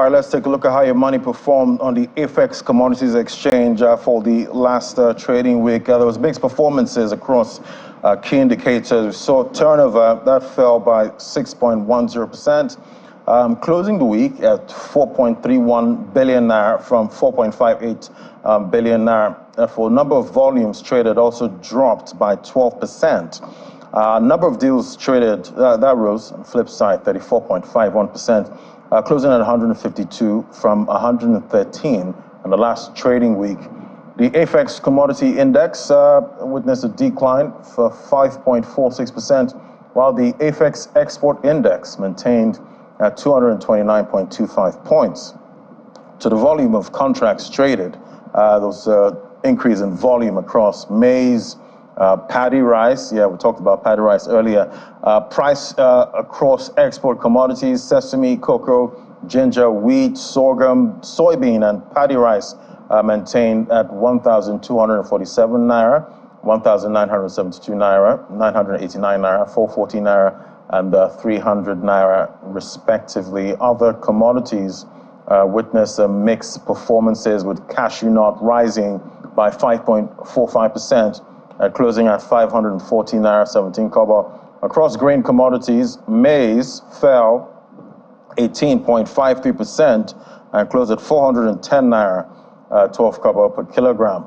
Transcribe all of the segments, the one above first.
right, let's take a look at how your money performed on the AFEX Commodities Exchange for the last trading week. There was mixed performances across key indicators. We saw turnover that fell by 6.10%, closing the week at 4.31 billion naira from 4.58 billion naira. For number of volumes traded also dropped by 12%. Number of deals traded, that rose, on the flip side, 34.51%. Closing at 152 from 113 in the last trading week. The AFEX Commodity Index witnessed a decline for 5.46%, while the AFEX Export Index maintained at 229.25 points. To the volume of contracts traded, there was an increase in volume across maize, paddy rice, we talked about paddy rice earlier, price across export commodities, sesame, cocoa, ginger, wheat, sorghum, soybean, and paddy rice maintained at 1,247 naira, 1,972 naira, 989 naira, 440 naira, and 300 naira respectively. Other commodities witnessed mixed performances, with cashew nut rising by 5.45%. Closing at 540 naira 17 kobo. Across grain commodities, maize fell 18.53% and closed at 410 naira 12 kobo per kilogram.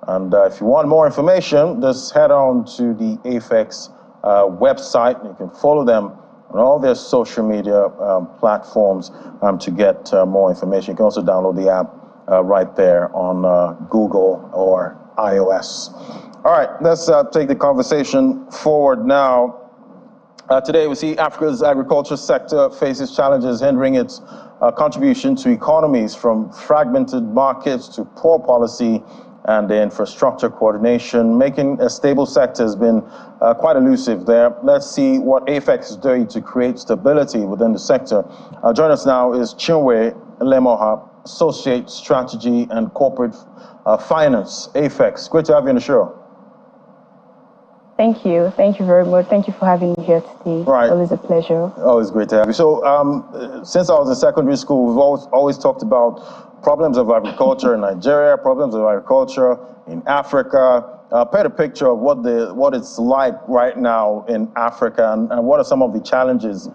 And if you want more information, just head on to the AFEX website. You can follow them on all their social media platforms to get more information. You can also download the app right there on Google or iOS. All right, let's take the conversation forward now. Today, we see Africa's agriculture sector faces challenges hindering its contribution to economies, from fragmented markets to poor policy and infrastructure coordination. Making a stable sector has been quite elusive there. Let's see what AFEX is doing to create stability within the sector. Join us now is Chinwe Lemoha, Associate Strategy and Corporate Finance, AFEX. Great to have you on the show. Thank you. Thank you very much. Thank you for having me here today. Right. Always a pleasure. Always great to have you. So, since I was in secondary school, we've always talked about problems of agriculture in Nigeria, problems of agriculture in Africa. Paint a picture of what it's like right now in Africa, and what are some of the challenges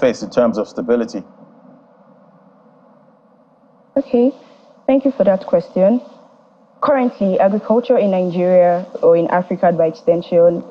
faced in terms of stability? Okay. Thank you for that question. Currently, agriculture in Nigeria, or in Africa by extension,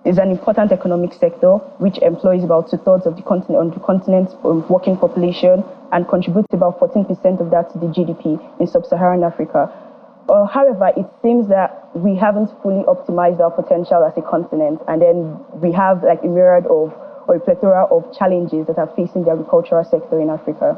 is an important economic sector which employs about 2/3 of the continent's working population and contributes about 14% of that to the GDP in sub-Saharan Africa. However, it seems that we haven't fully optimized our potential as a continent, and then we have like a myriad of, or a plethora of challenges that are facing the agricultural sector in Africa.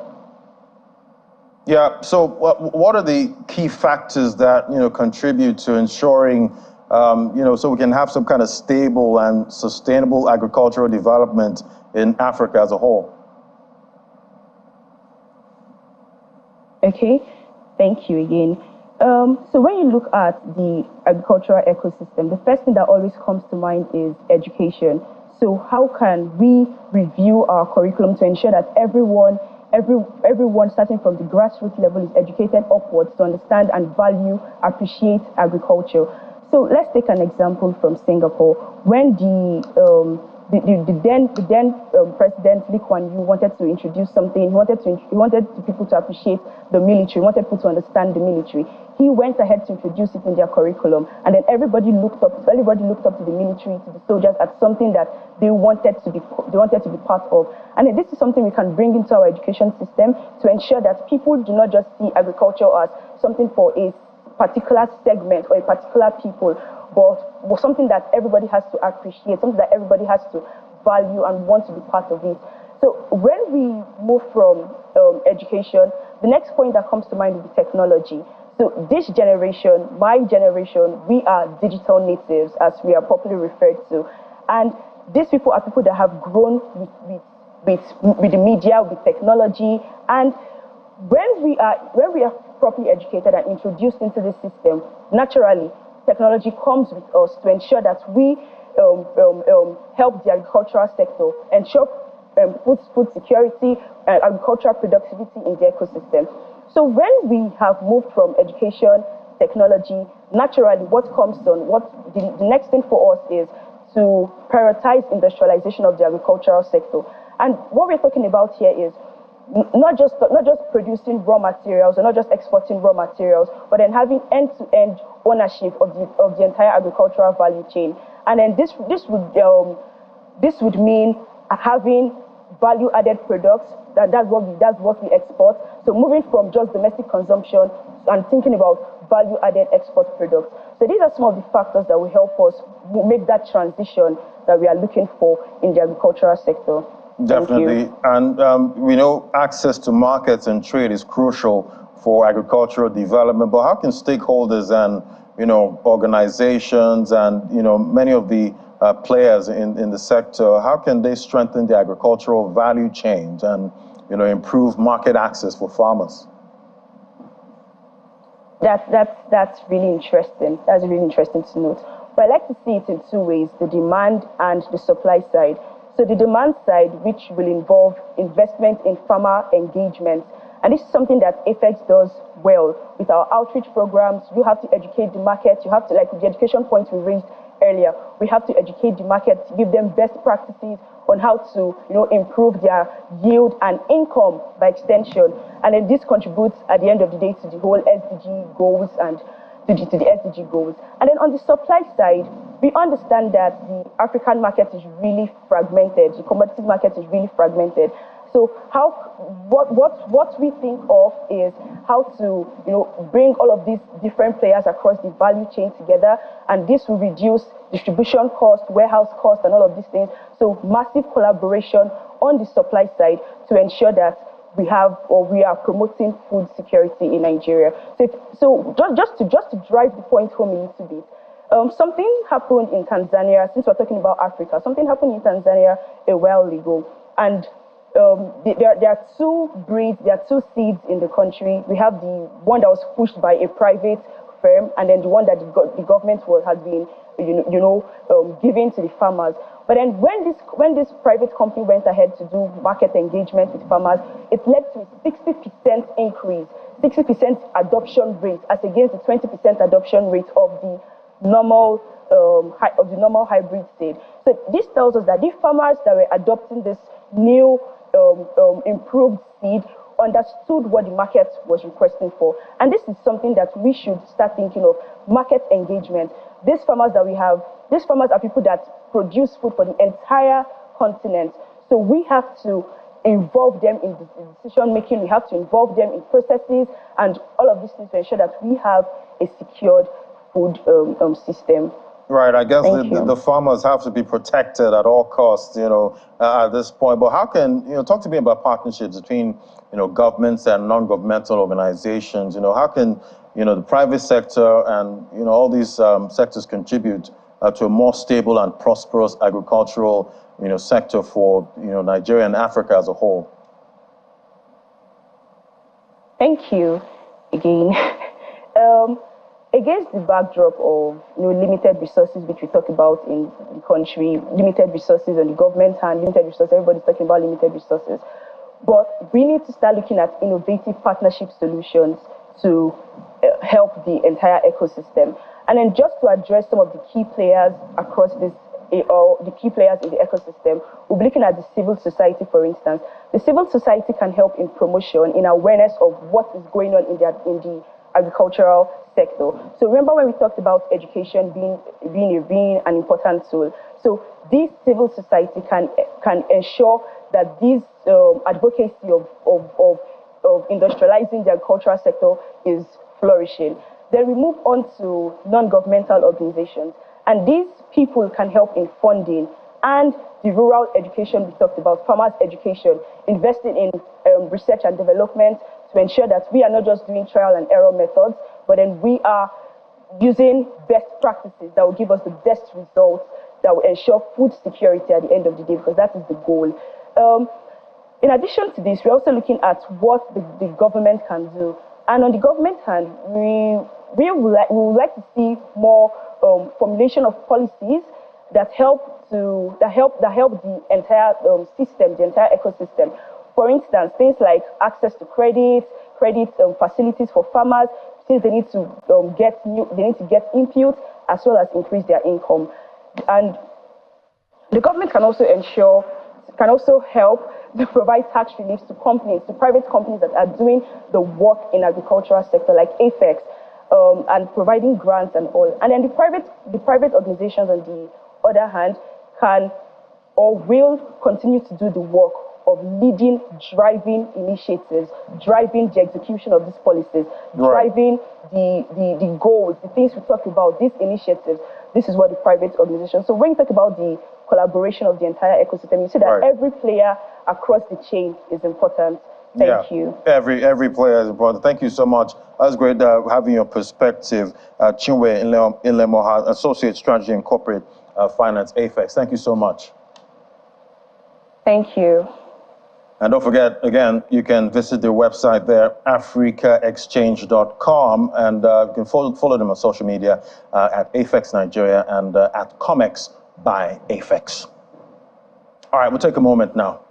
Yeah, so what are the key factors that, contribute to ensuring, so we can have some kind of stable and sustainable agricultural development in Africa as a whole? Okay, thank you again. So when you look at the agricultural ecosystem, the first thing that always comes to mind is education. So how can we review our curriculum to ensure that everyone starting from the grassroots level is educated upwards to understand and value, appreciate agriculture? So let's take an example from Singapore. When the then President Lee Kuan Yew wanted to introduce something, he wanted people to appreciate the military, wanted people to understand the military. He went ahead to introduce it in their curriculum, and then everybody looked up to the military, to the soldiers, as something that they wanted to be part of. And this is something we can bring into our education system to ensure that people do not just see agriculture as something for a particular segment or a particular people, but something that everybody has to appreciate, something that everybody has to value and want to be part of it. So when we move from education, the next point that comes to mind is technology. So this generation, my generation, we are digital natives, as we are popularly referred to. And these people are people that have grown with the media, with technology. And when we are properly educated and introduced into this system, naturally, technology comes with us to ensure that we help the agricultural sector, ensure food security, agricultural productivity in the ecosystem. So when we have moved from education, technology, naturally what comes on, the next thing for us is to prioritize industrialization of the agricultural sector. And what we're talking about here is not just producing raw materials or not just exporting raw materials, but then having end-to-end ownership of the entire agricultural value chain. And then this would mean having value-added products. That's what we export. So moving from just domestic consumption and thinking about value-added export products. So these are some of the factors that will help us make that transition that we are looking for in the agricultural sector. Definitely. And we know access to markets and trade is crucial for agricultural development, but how can stakeholders and organizations and many of the players in the sector, how can they strengthen the agricultural value chains and improve market access for farmers? That's really interesting. That's really interesting to note. But I like to see it in two ways: the demand and the supply side. So the demand side, which will involve investment in farmer engagement. And this is something that AFEX does well with our outreach programs. You have to educate the market. You have to, like the education point we raised earlier, we have to educate the market, give them best practices on how to improve their yield and income by extension. And then this contributes at the end of the day to the whole SDG goals and to the SDG goals. And then on the supply side, we understand that the African market is really fragmented. The commodities market is really fragmented. So what we think of is how to bring all of these different players across the value chain together, and this will reduce distribution costs, warehouse costs, and all of these things. So massive collaboration on the supply side to ensure that we are promoting food security in Nigeria. So just to drive the point home a little bit. Something happened in Tanzania, since we're talking about Africa, something happened in Tanzania a while ago. And there are two breeds, there are two seeds in the country. We have the one that was pushed by a private firm, and then the one that the government has been, giving to the farmers. But then when this private company went ahead to do market engagement with farmers, it led to a 60% increase, 60% adoption rate as against the 20% adoption rate of the normal hybrid seed. So this tells us that the farmers that were adopting this new improved seed understood what the market was requesting for. And this is something that we should start thinking of: market engagement. These farmers are people that produce food for the entire continent. So we have to involve them in decision making. We have to involve them in processes and all of these things to ensure that we have a secured food system. Right, I guess the farmers have to be protected at all costs, at this point. But how can, talk to me about partnerships between, governments and non-governmental organizations. How can, the private sector and, all these sectors contribute to a more stable and prosperous agricultural, sector for, Nigeria and Africa as a whole? Thank you again. Against the backdrop of limited resources, which we talk about in the country, limited resources on the government hand, limited resources, everybody's talking about limited resources. But we need to start looking at innovative partnership solutions to help the entire ecosystem. And then just to address some of the key players across this, or the key players in the ecosystem, we'll be looking at the civil society, for instance. The civil society can help in promotion, in awareness of what is going on in the agricultural sector. So remember when we talked about education being an important tool. So this civil society can ensure that this advocacy of industrializing the agricultural sector is flourishing. Then we move on to non-governmental organizations, and these people can help in funding and the rural education we talked about, farmers' education, investing in research and development to ensure that we are not just doing trial and error methods, but then we are using best practices that will give us the best results, that will ensure food security at the end of the day, because that is the goal. In addition to this, we're also looking at what the government can do. And on the government hand, we would like to see more formulation of policies that help the entire system, the entire ecosystem. For instance, things like access to credit facilities for farmers, since they need to get input as well as increase their income. And the government can also help to provide tax reliefs to private companies that are doing the work in agricultural sector, like AFEX, and providing grants and all. And then the private organizations, on the other hand, can or will continue to do the work of leading, driving initiatives, driving the execution of these policies, driving the goals, the things we talk about, these initiatives. This is what the private organization. So when you talk about the collaboration of the entire ecosystem, you see that every player across the chain is important. Thank you. Every player is important. Thank you so much. That's great having your perspective. Chinwe Nlemoha, Associate Strategy and Corporate Finance, AFEX. Thank you so much. Thank you. And don't forget, again, you can visit their website there, africaexchange.com, and you can follow them on social media at AFEX Nigeria and at COMEX by AFEX. All right, we'll take a moment now.